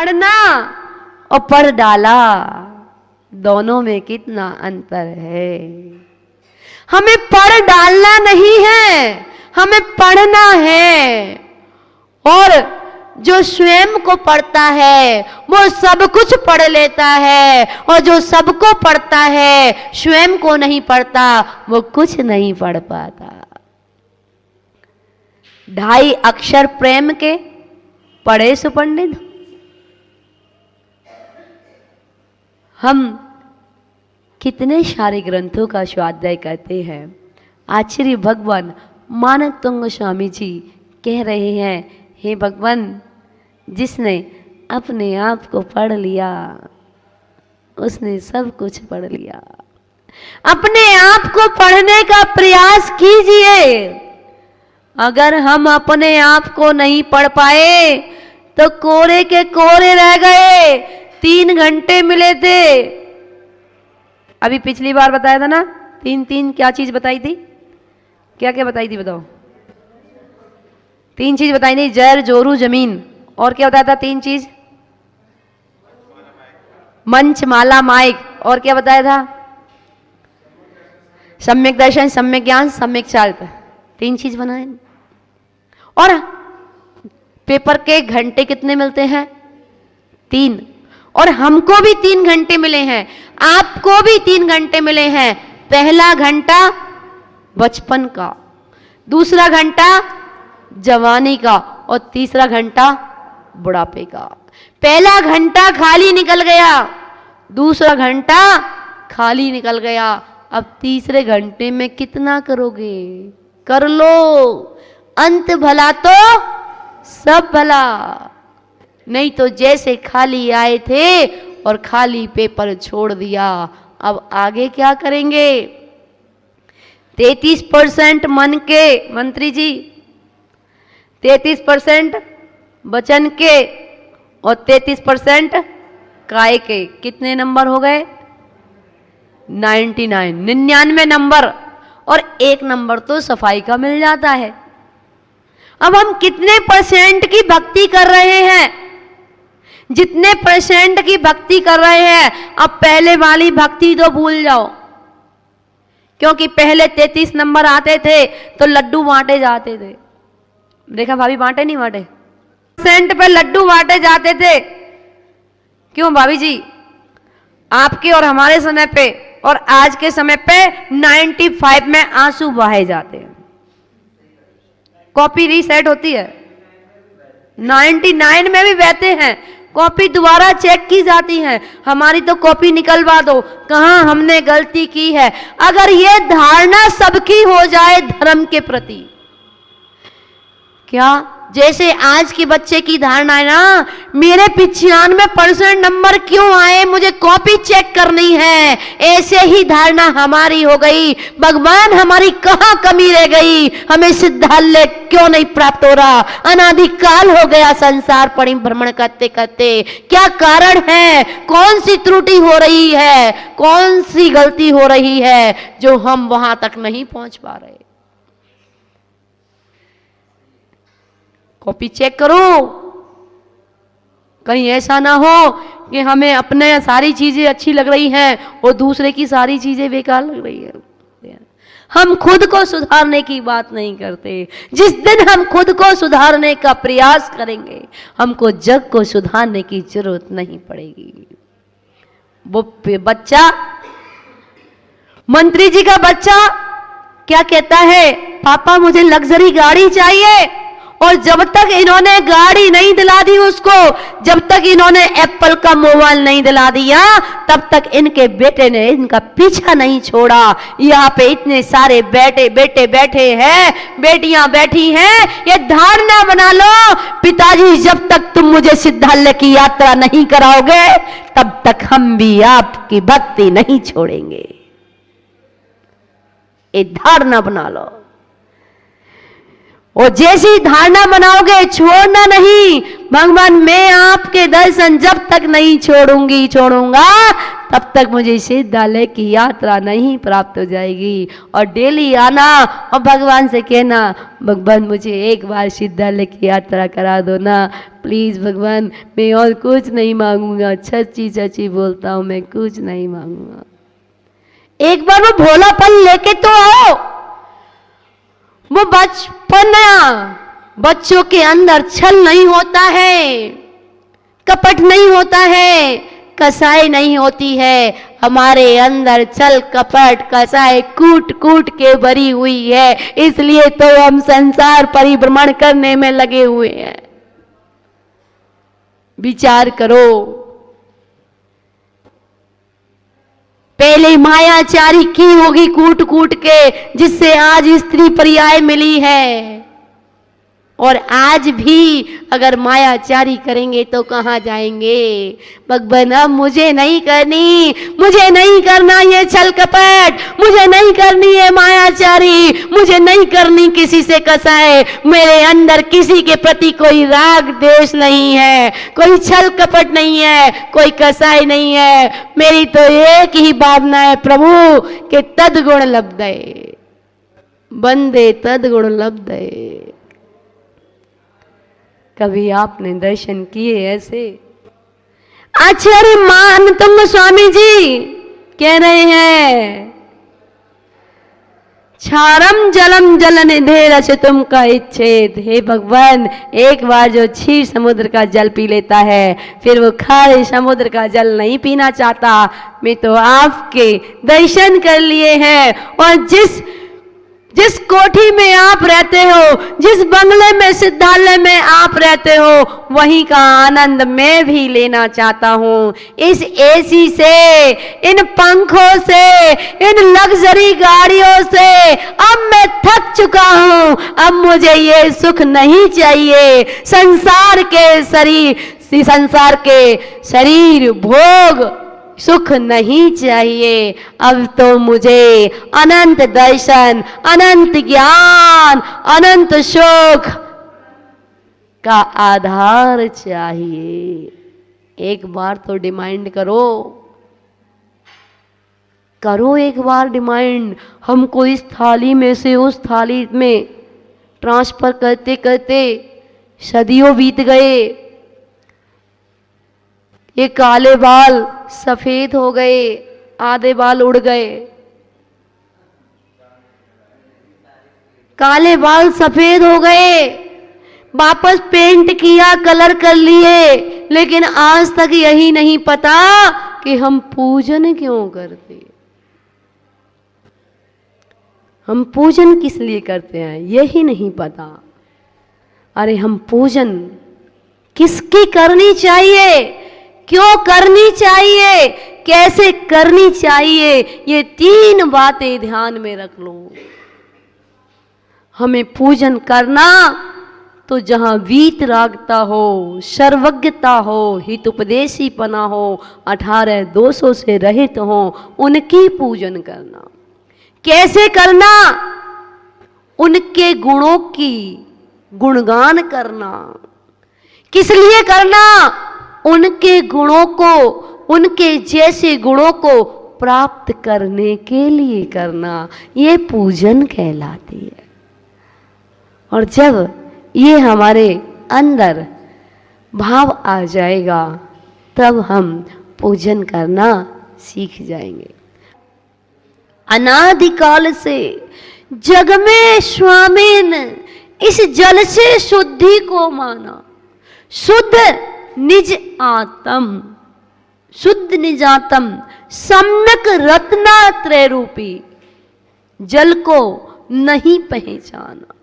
पढ़ना और पढ़ डाला, दोनों में कितना अंतर है। हमें पढ़ डालना नहीं है, हमें पढ़ना है। और जो स्वयं को पढ़ता है वो सब कुछ पढ़ लेता है, और जो सबको पढ़ता है स्वयं को नहीं पढ़ता वो कुछ नहीं पढ़ पाता। 2.5 अक्षर प्रेम के पढ़े सो पंडित। हम कितने सारे ग्रंथों का स्वाध्याय करते हैं। आचार्य भगवान मानक तुंग स्वामी जी कह रहे हैं, हे भगवान, जिसने अपने आप को पढ़ लिया उसने सब कुछ पढ़ लिया। अपने आप को पढ़ने का प्रयास कीजिए। अगर हम अपने आप को नहीं पढ़ पाए तो कोरे के कोरे रह गए। 3 घंटे मिले थे, अभी पिछली बार बताया था ना, 3 क्या चीज बताई थी, क्या क्या बताई थी बताओ? 3 चीज बताई थी, जर जोरू जमीन, और क्या बताया था? 3 चीज, मंच माला माइक, और क्या बताया था? सम्यक दर्शन, सम्यक ज्ञान, सम्यक चारित्र। 3 चीज बनाए। और पेपर के घंटे कितने मिलते हैं? 3। और हमको भी 3 घंटे मिले हैं, आपको भी 3 घंटे मिले हैं। पहला घंटा बचपन का, दूसरा घंटा जवानी का, और तीसरा घंटा बुढ़ापे का। पहला घंटा खाली निकल गया, दूसरा घंटा खाली निकल गया। अब तीसरे घंटे में कितना करोगे? कर लो, अंत भला तो सब भला। नहीं तो जैसे खाली आए थे और खाली पेपर छोड़ दिया, अब आगे क्या करेंगे? 33% मन के, मंत्री जी, 33% वचन के और 33% काय के। कितने नंबर हो गए? 99 नंबर, और 1 नंबर तो सफाई का मिल जाता है। अब हम कितने % की भक्ति कर रहे हैं? जितने % की भक्ति कर रहे हैं, अब पहले वाली भक्ति तो भूल जाओ, क्योंकि पहले 33 नंबर आते थे तो लड्डू बांटे जाते थे। देखा भाभी, बांटे नहीं बांटे? % पे लड्डू बांटे जाते थे। क्यों भाभी जी? आपके और हमारे समय पे और आज के समय पे 95 में आंसू बहाए जाते हैं। कॉपी रीसेट होती है, 99 में भी बहते हैं, कॉपी दोबारा चेक की जाती है। हमारी तो कॉपी निकलवा दो, कहां हमने गलती की है। अगर ये धारणा सबकी हो जाए धर्म के प्रति, क्या जैसे आज के बच्चे की धारणा है ना, मेरे 95% नंबर क्यों आए, मुझे कॉपी चेक करनी है, ऐसे ही धारणा हमारी हो गई। भगवान, हमारी कहां कमी रह गई? हमें सिद्धालय क्यों नहीं प्राप्त हो रहा? अनादिकाल हो गया संसार परिभ्रमण करते करते। क्या कारण है? कौन सी त्रुटि हो रही है? कौन सी गलती हो रही है जो हम वहां तक नहीं पहुंच पा रहे? कॉपी चेक करो, कहीं ऐसा ना हो कि हमें अपने सारी चीजें अच्छी लग रही हैं और दूसरे की सारी चीजें बेकार लग रही है। हम खुद को सुधारने की बात नहीं करते। जिस दिन हम खुद को सुधारने का प्रयास करेंगे, हमको जग को सुधारने की जरूरत नहीं पड़ेगी। वो बच्चा, मंत्री जी का बच्चा क्या कहता है? पापा, मुझे लग्जरी गाड़ी चाहिए। और जब तक इन्होंने गाड़ी नहीं दिला दी उसको, जब तक इन्होंने एप्पल का मोबाइल नहीं दिला दिया, तब तक इनके बेटे ने इनका पीछा नहीं छोड़ा। यहाँ पे इतने सारे बेटे बैठे हैं, बेटियां बैठी हैं। ये धारणा बना लो, पिताजी, जब तक तुम मुझे सिद्धालय की यात्रा नहीं कराओगे, तब तक हम भी आपकी भक्ति नहीं छोड़ेंगे। ये धारणा बना लो। और जैसी धारणा बनाओगे छोड़ना नहीं, भगवान मैं आपके दर्शन जब तक नहीं छोड़ूंगा तब तक मुझे सिद्धालय की यात्रा नहीं प्राप्त हो जाएगी। और डेली आना और भगवान से कहना, भगवान मुझे एक बार सिद्धालय की यात्रा करा दो ना प्लीज भगवान, मैं और कुछ नहीं मांगूंगा, सच्ची सच्ची बोलता हूं मैं कुछ नहीं मांगूंगा। एक बार वो भोलापन लेके तो आओ, वो बच्चों के अंदर छल नहीं होता है, कपट नहीं होता है, कसाई नहीं होती है। हमारे अंदर छल कपट कसाई कूट कूट के भरी हुई है, इसलिए तो हम संसार परिभ्रमण करने में लगे हुए हैं। विचार करो, पहले मायाचारी की होगी कूट कूट के, जिससे आज स्त्री पर्याय मिली है। और आज भी अगर मायाचारी करेंगे तो कहां जाएंगे? भगवान अब मुझे नहीं करना ये छल कपट, मुझे नहीं करनी है मायाचारी, मुझे नहीं करनी किसी से कसाए। मेरे अंदर किसी के प्रति कोई राग द्वेष नहीं है, कोई छल कपट नहीं है, कोई कसाई नहीं है। मेरी तो एक ही भावना है प्रभु कि तद्गुण लब्धे, बंदे तद्गुण लब्धे। कभी आपने दर्शन किए ऐसे? आचार्य मान तुम स्वामी जी कह रहे हैं, क्षारम जलम जल निधे रचितुम का इच्छेद। हे भगवान, एक बार जो क्षीर समुद्र का जल पी लेता है फिर वो खारे समुद्र का जल नहीं पीना चाहता। मैं तो आपके दर्शन कर लिए हैं, और जिस कोठी में आप रहते हो, जिस बंगले में सिद्धालय में आप रहते हो, वहीं का आनंद मैं भी लेना चाहता हूँ। इस एसी से, इन पंखों से, इन लग्जरी गाड़ियों से अब मैं थक चुका हूँ। अब मुझे ये सुख नहीं चाहिए, संसार के शरीर भोग सुख नहीं चाहिए। अब तो मुझे अनंत दर्शन, अनंत ज्ञान, अनंत सुख का आधार चाहिए। एक बार तो डिमांड करो एक बार डिमांड। हमको इस थाली में से उस थाली में ट्रांसफर करते करते सदियों बीत गए। ये काले बाल सफेद हो गए, आधे बाल उड़ गए। काले बाल सफेद हो गए, वापस पेंट किया, कलर कर लिए, लेकिन आज तक यही नहीं पता कि हम पूजन क्यों करते। हम पूजन किस लिए करते हैं यही नहीं पता। अरे हम पूजन किसकी करनी चाहिए, क्यों करनी चाहिए, कैसे करनी चाहिए, ये 3 बातें ध्यान में रख लो। हमें पूजन करना तो जहां वीतरागता हो, सर्वज्ञता हो, हितोपदेशीपना हो, 18 दोषों से रहित हो, उनकी पूजन करना। कैसे करना? उनके गुणों की गुणगान करना। किस लिए करना? उनके गुणों को, उनके जैसे गुणों को प्राप्त करने के लिए करना, ये पूजन कहलाती है। और जब ये हमारे अंदर भाव आ जाएगा तब हम पूजन करना सीख जाएंगे। अनादिकाल से जग में स्वामी ने इस जल से शुद्धि को माना। शुद्ध निज आत्म, शुद्ध निजातम सम्यक रत्नात्रय रूपी जल को नहीं पहचाना।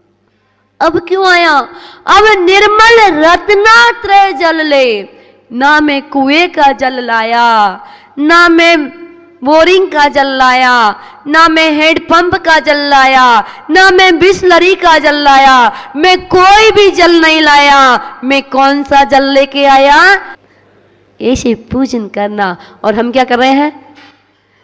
अब क्यों आया? अब निर्मल रत्नात्रय जल ले। ना मैं कुएं का जल लाया, ना मैं बोरिंग का जल लाया, ना मैं हैंडपंप का जल लाया, ना मैं बिसलरी का जल लाया, मैं कोई भी जल नहीं लाया। मैं कौन सा जल लेके आया? ऐसे पूजन करना। और हम क्या कर रहे हैं?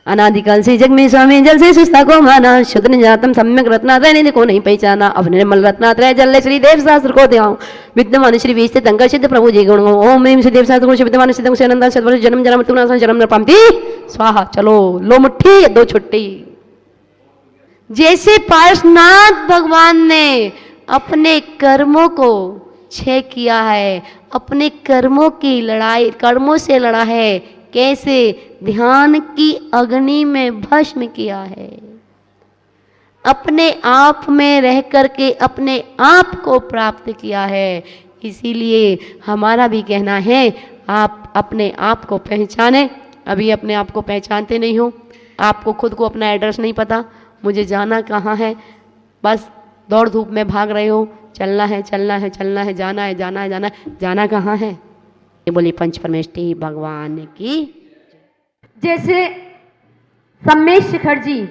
अनादिकाल से जग में स्वामी जल से सुस्ता को माना, शुद्ध निजातम सम्यक रत्नात्रय निधि को नहीं पहचाना। अब निर्मल रत्नात्रय जल श्री देव शास्त्र को ध्यान, विद्यमान श्री वीर तंकर सिद्ध प्रभु जी गुण। ओम ह्रीं श्री देव शास्त्र को विद्यमान सिद्ध से अनंत सद्वर्ष जन्म जन्म मृत्यु जन्म न पामती स्वाहा। चलो लो मुट्ठी दो छुट्टी। जैसे पार्श्वनाथ भगवान ने अपने कर्मों को क्षय किया है, अपने कर्मों की लड़ाई, कर्मों से लड़ा है, कैसे? ध्यान की अग्नि में भस्म किया है। अपने आप में रह करके अपने आप को प्राप्त किया है। इसीलिए हमारा भी कहना है, आप अपने आप को पहचाने। अभी अपने आप को पहचानते नहीं हो, आपको खुद को अपना एड्रेस नहीं पता, मुझे जाना कहाँ है, बस दौड़ धूप में भाग रहे हो। चलना है चलना है चलना है, जाना है जाना है जाना है, जाना कहाँ है? ये बोली पंच परमेष्ठी भगवान की। जैसे सम्मेश शिखर जी,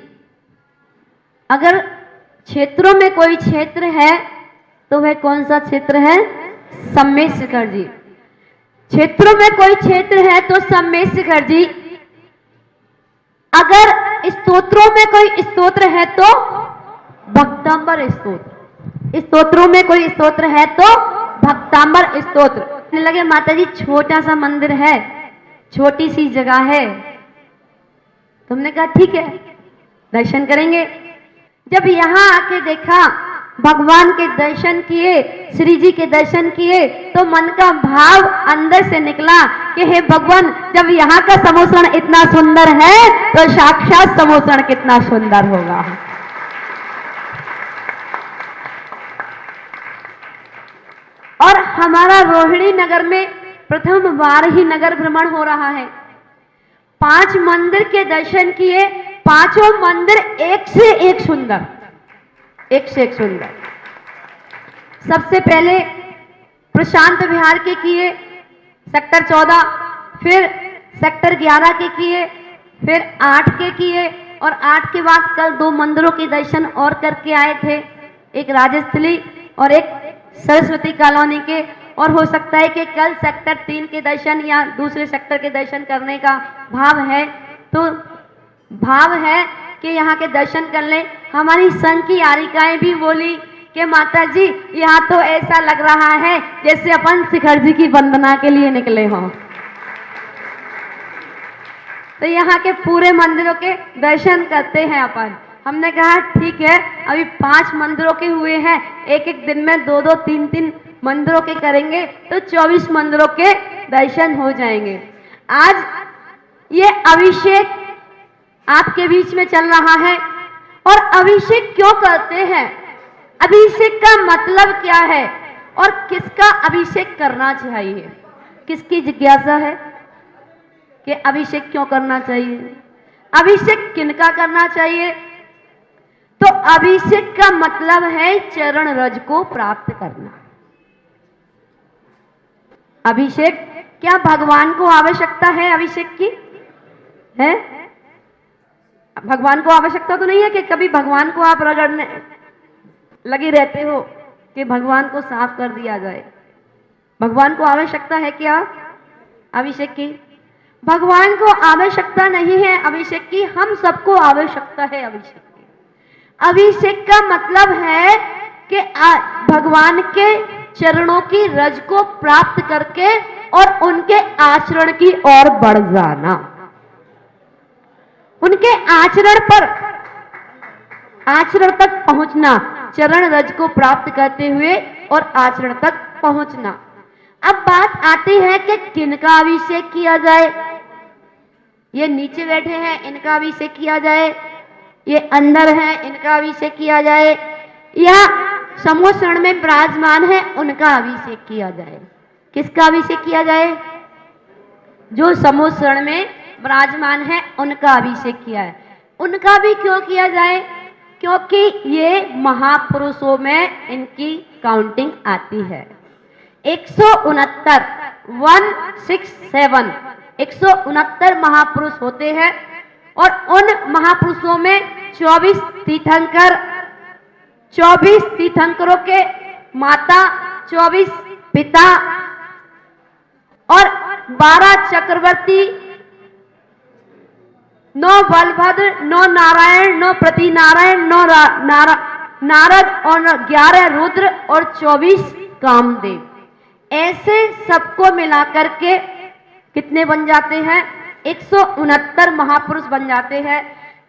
अगर क्षेत्रों में कोई क्षेत्र है तो वह कौन सा क्षेत्र है? सम्मेश शिखर जी। क्षेत्रों में कोई क्षेत्र है तो सम्मेश शिखर जी। अगर स्तोत्रों में कोई स्तोत्र है तो भक्तांबर स्तोत्र। स्तोत्रों में कोई स्तोत्र है तो भक्तांबर स्तोत्र। लगे माता जी छोटा सा मंदिर है, छोटी सी जगह है। तुमने कहा ठीक है दर्शन करेंगे। जब यहाँ आके देखा, भगवान के दर्शन किए, श्री जी के दर्शन किए, तो मन का भाव अंदर से निकला कि हे भगवान, जब यहाँ का समोसण इतना सुंदर है तो साक्षात समोसण कितना सुंदर होगा। और हमारा रोहिणी नगर में प्रथम बार ही नगर भ्रमण हो रहा है। 5 मंदिर के दर्शन किए, पांचों मंदिर एक से एक सुंदर, एक से एक सुंदर। सबसे पहले प्रशांत विहार के किए, सेक्टर 14, फिर सेक्टर 11 के किए, फिर 8 के किए, और 8 के बाद कल 2 मंदिरों के दर्शन और करके आए थे, एक राजस्थली और एक सरस्वती कॉलोनी के। और हो सकता है कि कल सेक्टर 3 के दर्शन या दूसरे सेक्टर के दर्शन करने का भाव है, तो भाव है कि यहाँ के दर्शन कर लें। हमारी संघ की यारिकाएं भी बोली कि माता जी यहाँ तो ऐसा लग रहा है जैसे अपन शिखर जी की वंदना के लिए निकले हों। तो यहाँ के पूरे मंदिरों के दर्शन करते हैं अपन। हमने कहा ठीक है, अभी 5 मंदिरों के हुए हैं, एक एक दिन में 2-2, 3-3 मंदिरों के करेंगे तो 24 मंदिरों के दर्शन हो जाएंगे। आज ये अभिषेक आपके बीच में चल रहा है। और अभिषेक क्यों करते हैं, अभिषेक का मतलब क्या है, और किसका अभिषेक करना चाहिए? किसकी जिज्ञासा है कि अभिषेक क्यों करना चाहिए, अभिषेक किनका करना चाहिए? तो अभिषेक का मतलब है चरण रज को प्राप्त करना। अभिषेक, क्या भगवान को आवश्यकता है अभिषेक की? है? भगवान को आवश्यकता तो नहीं है कि कभी भगवान को आप रगड़ने लगे रहते हो कि भगवान को साफ कर दिया जाए। भगवान को आवश्यकता है क्या अभिषेक की? भगवान को आवश्यकता नहीं है अभिषेक की, हम सबको आवश्यकता है अभिषेक की। अभिषेक का मतलब है कि भगवान के चरणों की रज को प्राप्त करके और उनके आचरण की ओर बढ़ जाना, उनके आचरण तक पहुंचना, चरण रज को प्राप्त करते हुए और आचरण तक पहुंचना। अब बात आती है कि किनका अभिषेक किया जाए। ये नीचे बैठे हैं इनका अभिषेक किया जाए, ये अंदर हैं इनका अभिषेक किया जाए, या समोसण में विराजमान है उनका अभिषेक किया जाए। किसका अभिषेक किया जाए? जो समोसण में विराजमान है उनका अभिषेक किया है। उनका भी क्यों किया जाए? क्योंकि ये महापुरुषों में इनकी काउंटिंग आती है। 169 महापुरुष होते हैं, और उन महापुरुषों में 24 तीर्थंकरों के माता, 24 पिता और 12 चक्रवर्ती नौ बलभद्र, नौ नारायण, नौ प्रतिनारायण, नौ नारद और 11 रुद्र और 24 कामदेव। ऐसे सबको मिलाकर के कितने बन जाते हैं? 169 महापुरुष बन जाते हैं।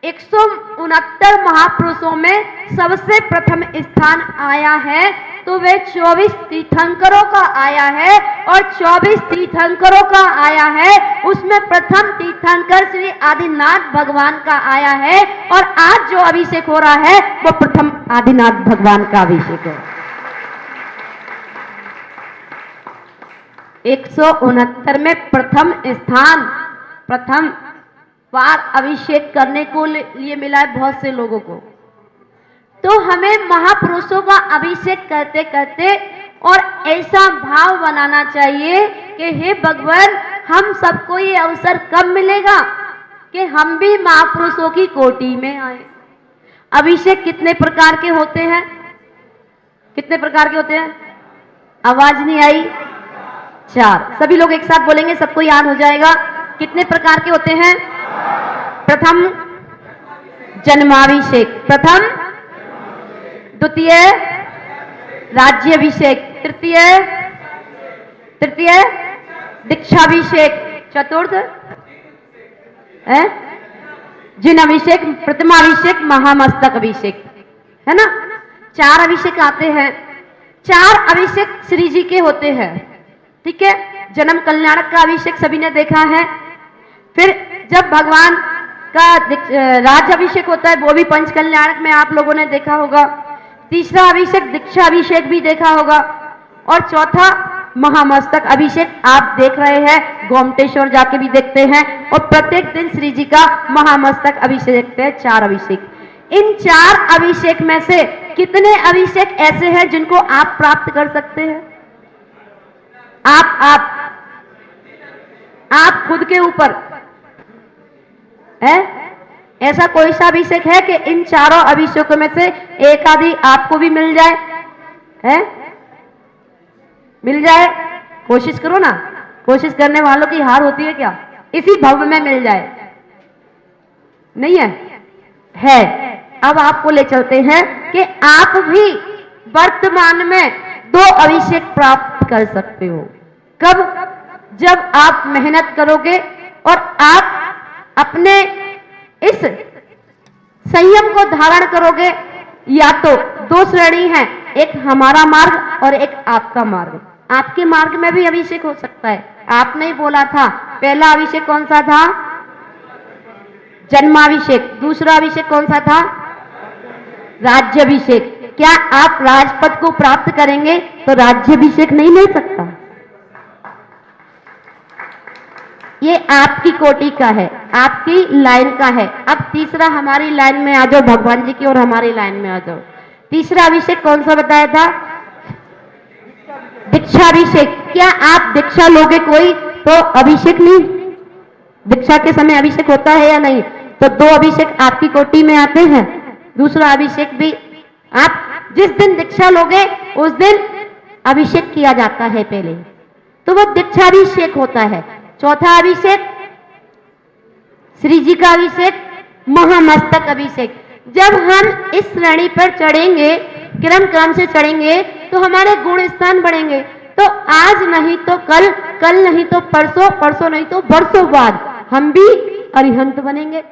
169 महापुरुषों में सबसे प्रथम स्थान आया है तो वे 24 तीर्थंकरों का आया है, और 24 तीर्थंकरों का आया है उसमें प्रथम तीर्थंकर श्री आदिनाथ भगवान का आया है, और आज जो अभिषेक हो रहा है वो प्रथम आदिनाथ भगवान का अभिषेक है। 169 में प्रथम स्थान, प्रथम बार अभिषेक करने को लिए मिला है बहुत से लोगों को। तो हमें महापुरुषों का अभिषेक करते करते और ऐसा भाव बनाना चाहिए कि हे भगवान, हम सबको ये अवसर कब मिलेगा कि हम भी महापुरुषों की कोटि में आए। अभिषेक कितने प्रकार के होते हैं? कितने प्रकार के होते हैं? आवाज नहीं आई? 4। सभी लोग एक साथ बोलेंगे, सबको याद हो जाएगा। कितने प्रकार के होते हैं? प्रथम जन्माभिषेक, प्रथम, द्वितीय राज्याभिषेक, तृतीय दीक्षाभिषेक, चतुर्थ जिनाभिषेक, प्रथमाभिषेक, महामस्तक अभिषेक, है ना? 4 अभिषेक आते हैं। 4 अभिषेक श्री जी के होते हैं, ठीक है। जन्म कल्याणक का अभिषेक सभी ने देखा है। फिर जब भगवान का राज्याभिषेक होता है वो भी पंच कल्याणक में आप लोगों ने देखा होगा। तीसरा अभिषेक दीक्षा अभिषेक भी देखा होगा, और चौथा महामस्तक अभिषेक आप देख रहे हैं, गोमटेश्वर जाके भी देखते हैं, और प्रत्येक दिन श्री जी का महामस्तक अभिषेक देखते हैं। 4 अभिषेक। इन 4 अभिषेक में से कितने अभिषेक ऐसे हैं जिनको आप प्राप्त कर सकते हैं? आप खुद के ऊपर है ऐसा कोई सा अभिषेक है कि इन 4 अभिषेकों में से एक आदि आपको भी मिल जाए? है? मिल जाए? कोशिश करो ना। कोशिश करने वालों की हार होती है क्या? इसी भव में मिल जाए। नहीं है? है। अब आपको ले चलते हैं कि आप भी वर्तमान में 2 अभिषेक प्राप्त कर सकते हो। कब? जब आप मेहनत करोगे और आप अपने इस संयम को धारण करोगे। या तो 2 श्रेणी है, एक हमारा मार्ग और एक आपका मार्ग। आपके मार्ग में भी अभिषेक हो सकता है। आपने ही बोला था, पहला अभिषेक कौन सा था? जन्माभिषेक। दूसरा अभिषेक कौन सा था? राज्याभिषेक। क्या आप राजपद को प्राप्त करेंगे तो राज्याभिषेक नहीं मिल सकता? ये आपकी कोटि का है, आपकी लाइन का है। अब तीसरा हमारी लाइन में आ जाओ, भगवान जी की और हमारी लाइन में आ जाओ। तीसरा अभिषेक कौन सा बताया था? दीक्षाभिषेक। क्या आप दीक्षा लोगे कोई तो अभिषेक नहीं? दीक्षा के समय अभिषेक होता है या नहीं? तो 2 अभिषेक आपकी कोटि में आते हैं। दूसरा अभिषेक भी आप जिस दिन दीक्षा लोगे उस दिन अभिषेक किया जाता है पहले, तो वो दीक्षाभिषेक होता है। चौथा अभिषेक श्री जी का अभिषेक, महामस्तक अभिषेक। जब हम इस श्रेणी पर चढ़ेंगे, क्रम से चढ़ेंगे, तो हमारे गुण स्थान बढ़ेंगे। तो आज नहीं तो कल, कल नहीं तो परसों, परसों नहीं तो बरसों बाद हम भी अरिहंत बनेंगे।